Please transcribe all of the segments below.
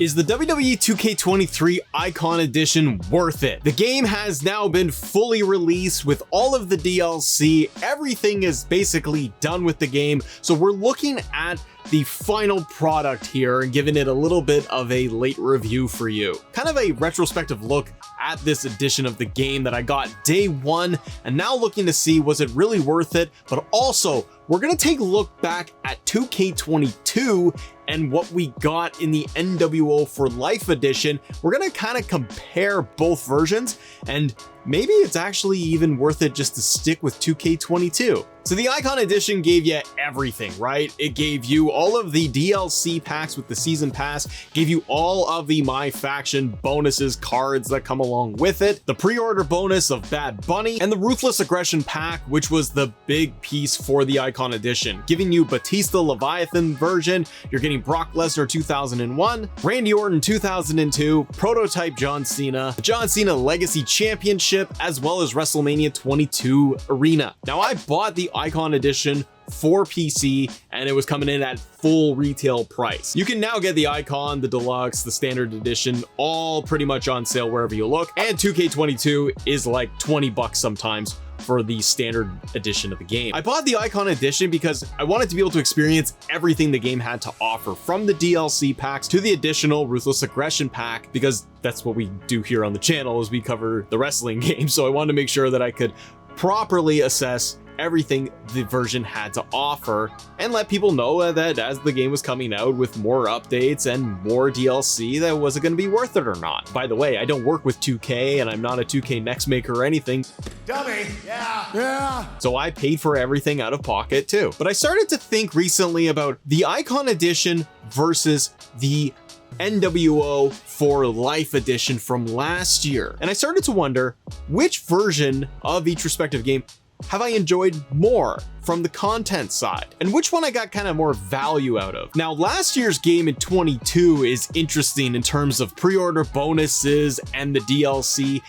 Is the WWE 2K23 Icon Edition worth it? The game has now been fully released with all of the DLC. Everything is basically done with the game. So we're looking at the final product here and giving it a little bit of a late review for you. Kind of a retrospective look at this edition of the game that I got day one, and now looking to see, was it really worth it? But also, we're gonna take a look back at 2K22 and what we got in the NWO for Life edition. We're gonna kind of compare both versions, and maybe it's actually even worth it just to stick with 2K22. So the Icon Edition gave you everything, right? It gave you all of the DLC packs with the Season Pass, gave you all of the My Faction bonuses, cards that come along with it, the pre-order bonus of Bad Bunny, and the Ruthless Aggression pack, which was the big piece for the Icon Edition, giving you Batista Leviathan version, you're getting Brock Lesnar 2001, Randy Orton 2002, Prototype John Cena, the John Cena Legacy Championship, as well as WrestleMania 22 Arena. Now I bought the Icon Edition for PC and it was coming in at full retail price. You can now get the Icon, the Deluxe, the Standard Edition, all pretty much on sale wherever you look. And 2K22 is like 20 bucks sometimes for the Standard Edition of the game. I bought the Icon Edition because I wanted to be able to experience everything the game had to offer, from the DLC packs to the additional Ruthless Aggression pack, because that's what we do here on the channel, is we cover the wrestling game. So I wanted to make sure that I could properly assess everything the version had to offer and let people know that as the game was coming out with more updates and more DLC, that was it going to be worth it or not. By the way, I don't work with 2K and I'm not a 2K next maker or anything. Dummy, yeah. So I paid for everything out of pocket too. But I started to think recently about the Icon Edition versus the NWO for Life edition from last year. And I started to wonder, which version of each respective game have I enjoyed more from the content side, and which one I got kind of more value out of? Now, last year's game in 22 is interesting in terms of pre-order bonuses and the DLC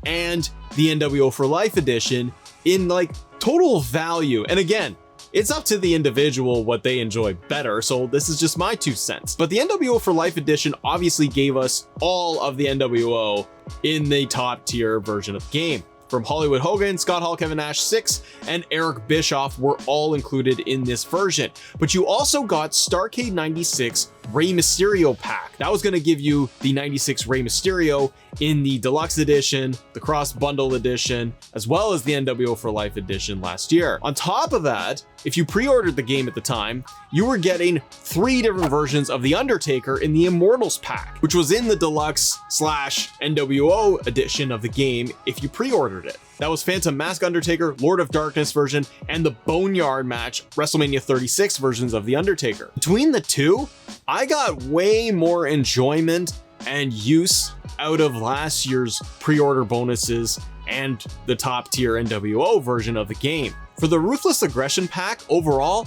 and the NWO for Life edition in like total value. And again, it's up to the individual what they enjoy better, so this is just my 2 cents. But the NWO for Life edition obviously gave us all of the NWO in the top tier version of the game. From Hollywood Hogan, Scott Hall, Kevin Nash 6, and Eric Bischoff were all included in this version. But you also got Starrcade 96 Rey Mysterio pack. That was going to give you the 96 Rey Mysterio in the Deluxe Edition, the Cross Bundle Edition, as well as the NWO for Life Edition last year. On top of that, if you pre-ordered the game at the time, you were getting 3 different versions of The Undertaker in the Immortals pack, which was in the Deluxe / NWO edition of the game if you pre-ordered it. That was Phantom Mask Undertaker, Lord of Darkness version, and the Boneyard match WrestleMania 36 versions of The Undertaker. Between the two, I got way more enjoyment and use out of last year's pre-order bonuses and the top tier NWO version of the game. For the Ruthless Aggression pack overall,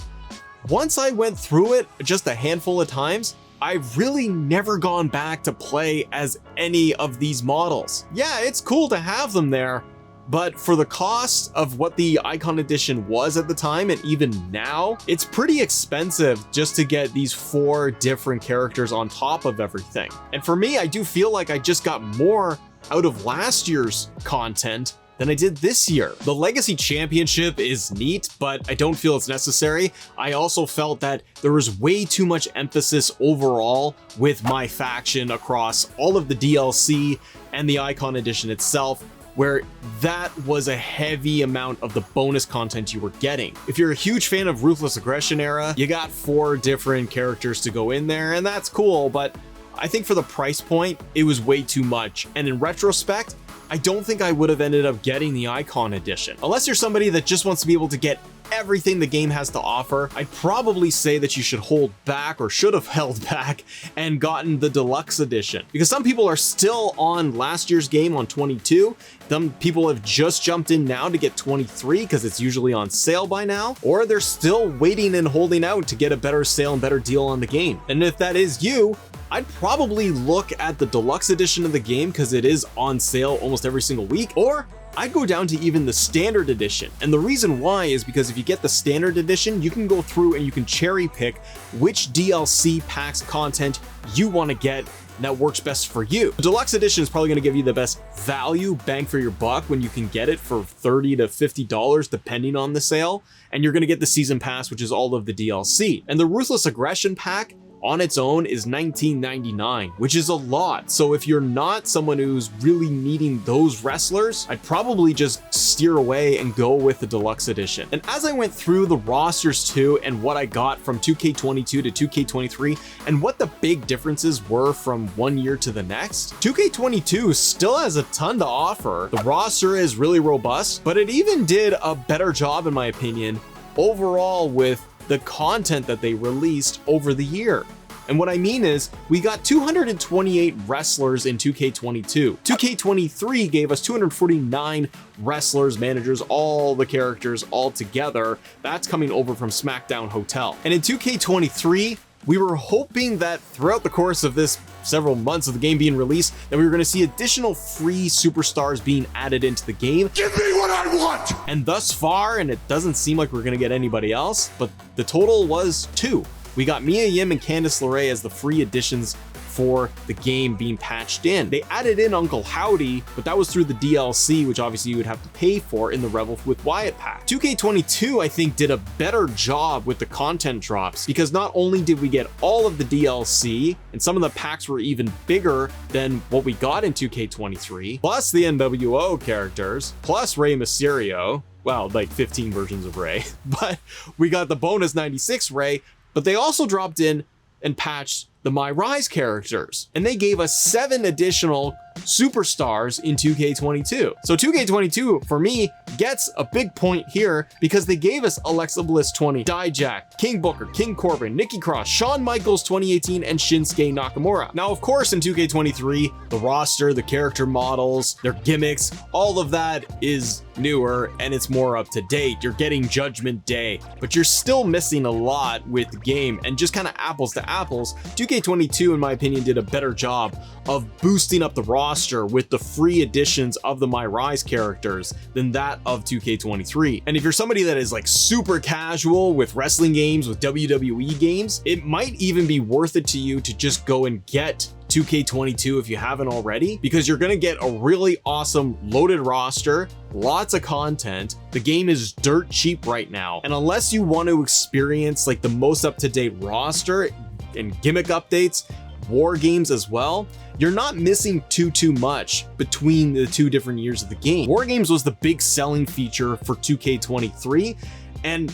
once I went through it just a handful of times, I've really never gone back to play as any of these models. Yeah, it's cool to have them there, but for the cost of what the Icon Edition was at the time, and even now, it's pretty expensive just to get these 4 different characters on top of everything. And for me, I do feel like I just got more out of last year's content than I did this year. The Legacy Championship is neat, but I don't feel it's necessary. I also felt that there was way too much emphasis overall with My Faction across all of the DLC and the Icon Edition itself, where that was a heavy amount of the bonus content you were getting. If you're a huge fan of Ruthless Aggression era, you got 4 different characters to go in there, and that's cool, but I think for the price point, it was way too much. And in retrospect, I don't think I would have ended up getting the Icon Edition. Unless you're somebody that just wants to be able to get everything the game has to offer, I'd probably say that you should hold back, or should have held back and gotten the Deluxe Edition, because some people are still on last year's game on 22. Some people have just jumped in now to get 23 because it's usually on sale by now, or they're still waiting and holding out to get a better sale and better deal on the game. And if that is you, I'd probably look at the Deluxe Edition of the game because it is on sale almost every single week, or I'd go down to even the standard edition. And the reason why is because if you get the standard edition, you can go through and you can cherry pick which DLC packs content you want to get that works best for you. The deluxe edition is probably going to give you the best value bang for your buck when you can get it for $30 to $50 depending on the sale, and you're going to get the season pass, which is all of the DLC. And the Ruthless Aggression pack on its own is $19.99, which is a lot. So if you're not someone who's really needing those wrestlers, I'd probably just steer away and go with the deluxe edition. And as I went through the rosters too, and what I got from 2K22 to 2K23, and what the big differences were from one year to the next, 2K22 still has a ton to offer. The roster is really robust, but it even did a better job, in my opinion, overall with the content that they released over the year. And what I mean is, we got 228 wrestlers in 2K22. 2K23 gave us 249 wrestlers, managers, all the characters all together. That's coming over from SmackDown Hotel. And in 2K23, we were hoping that throughout the course of this several months of the game being released, that we were going to see additional free superstars being added into the game. Give me what I want! And thus far, and it doesn't seem like we're going to get anybody else, but the total was 2. We got Mia Yim and Candice LeRae as the free additions for the game being patched in. They added in Uncle Howdy, but that was through the DLC, which obviously you would have to pay for in the Revel with Wyatt pack. 2K22, I think, did a better job with the content drops, because not only did we get all of the DLC, and some of the packs were even bigger than what we got in 2K23, plus the NWO characters, plus Rey Mysterio, well, like 15 versions of Rey, but we got the bonus 96 Rey, but they also dropped in and patched the My Rise characters, and they gave us 7 additional superstars in 2K22. So 2K22 for me gets a big point here because they gave us Alexa Bliss 20, Dijak, King Booker, King Corbin, Nikki Cross, Shawn Michaels 2018, and Shinsuke Nakamura. Now, of course, in 2K23, the roster, the character models, their gimmicks, all of that is newer and it's more up to date. You're getting Judgment Day, but you're still missing a lot with the game, and just kind of apples to apples, 2K22, in my opinion, did a better job of boosting up the roster with the free additions of the My Rise characters than that of 2K23. And if you're somebody that is like super casual with wrestling games, with WWE games, it might even be worth it to you to just go and get 2K22 if you haven't already, because you're going to get a really awesome loaded roster, lots of content. The game is dirt cheap right now, and unless you want to experience like the most up-to-date roster and gimmick updates, war games as well, you're not missing too much between the 2 different years of the game. War games was the big selling feature for 2K23, and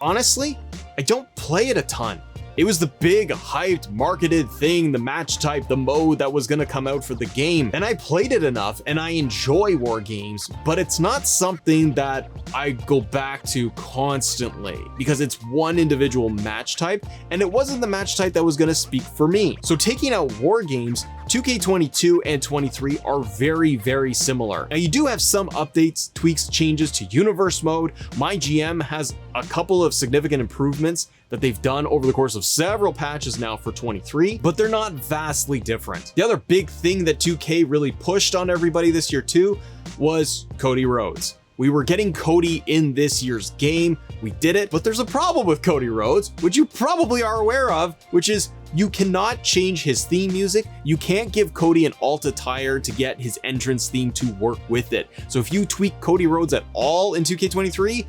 honestly, I don't play it a ton. It was the big, hyped, marketed thing, the match type, the mode that was gonna come out for the game. And I played it enough, and I enjoy war games, but it's not something that I go back to constantly because it's one individual match type, and it wasn't the match type that was gonna speak for me. So taking out war games, 2K22 and 23 are very similar. Now you do have some updates, tweaks, changes to universe mode. My GM has a couple of significant improvements that they've done over the course of several patches now for 23, but they're not vastly different. The other big thing that 2K really pushed on everybody this year too was Cody Rhodes. We were getting Cody in this year's game, we did it, but there's a problem with Cody Rhodes, which you probably are aware of, which is you cannot change his theme music. You can't give Cody an alt attire to get his entrance theme to work with it. So if you tweak Cody Rhodes at all in 2K23,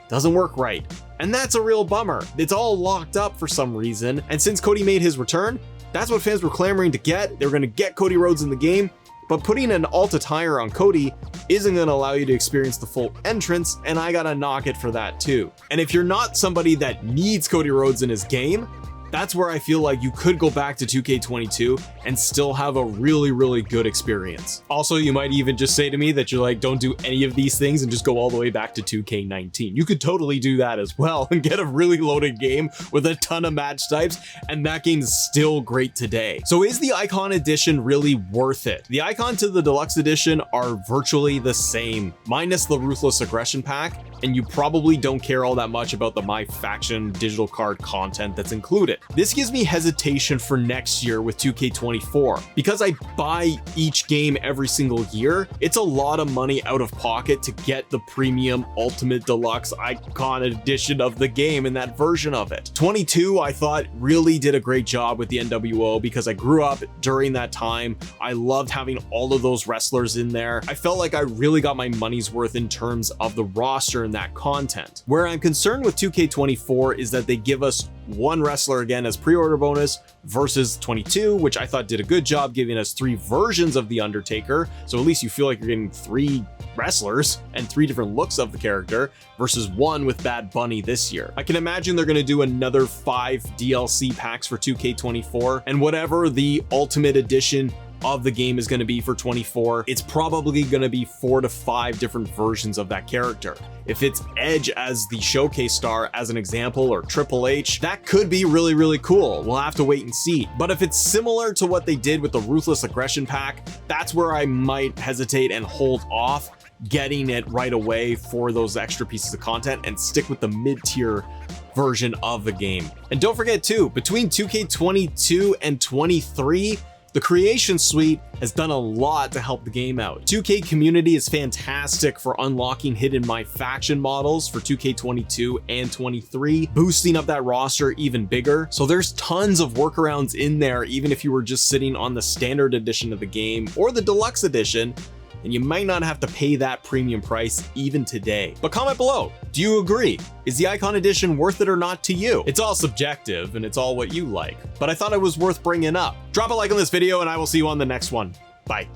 doesn't work right. And that's a real bummer. It's all locked up for some reason. And since Cody made his return, that's what fans were clamoring to get. They were gonna get Cody Rhodes in the game, but putting an alt attire on Cody isn't gonna allow you to experience the full entrance, and I gotta knock it for that too. And if you're not somebody that needs Cody Rhodes in his game, that's where I feel like you could go back to 2K22 and still have a really good experience. Also, you might even just say to me that you're like, don't do any of these things and just go all the way back to 2K19. You could totally do that as well and get a really loaded game with a ton of match types, and that game is still great today. So is the Icon Edition really worth it? The Icon to the Deluxe Edition are virtually the same, minus the Ruthless Aggression pack. and you probably don't care all that much about the My Faction digital card content that's included. This gives me hesitation for next year with 2K24. Because I buy each game every single year, it's a lot of money out of pocket to get the premium Ultimate Deluxe Icon Edition of the game and that version of it. 22, I thought, really did a great job with the NWO because I grew up during that time. I loved having all of those wrestlers in there. I felt like I really got my money's worth in terms of the roster and that content. Where I'm concerned with 2K24 is that they give us one wrestler again as pre-order bonus versus 22, which I thought did a good job giving us 3 versions of The Undertaker. So at least you feel like you're getting 3 wrestlers and 3 different looks of the character versus 1 with Bad Bunny this year. I can imagine they're going to do another 5 DLC packs for 2K24, and whatever the Ultimate Edition of the game is going to be for 24, it's probably going to be 4 to 5 different versions of that character. If it's Edge as the showcase star as an example, or Triple H, that could be really, really cool. We'll have to wait and see. But if it's similar to what they did with the Ruthless Aggression pack, that's where I might hesitate and hold off getting it right away for those extra pieces of content and stick with the mid-tier version of the game. And don't forget too, between 2K22 and 23, the Creation Suite has done a lot to help the game out. 2K community is fantastic for unlocking hidden My Faction models for 2K22 and 23, boosting up that roster even bigger. So there's tons of workarounds in there, even if you were just sitting on the standard edition of the game or the deluxe edition, and you might not have to pay that premium price even today. But comment below, do you agree? Is the Icon Edition worth it or not to you? It's all subjective and it's all what you like, but I thought it was worth bringing up. Drop a like on this video and I will see you on the next one. Bye.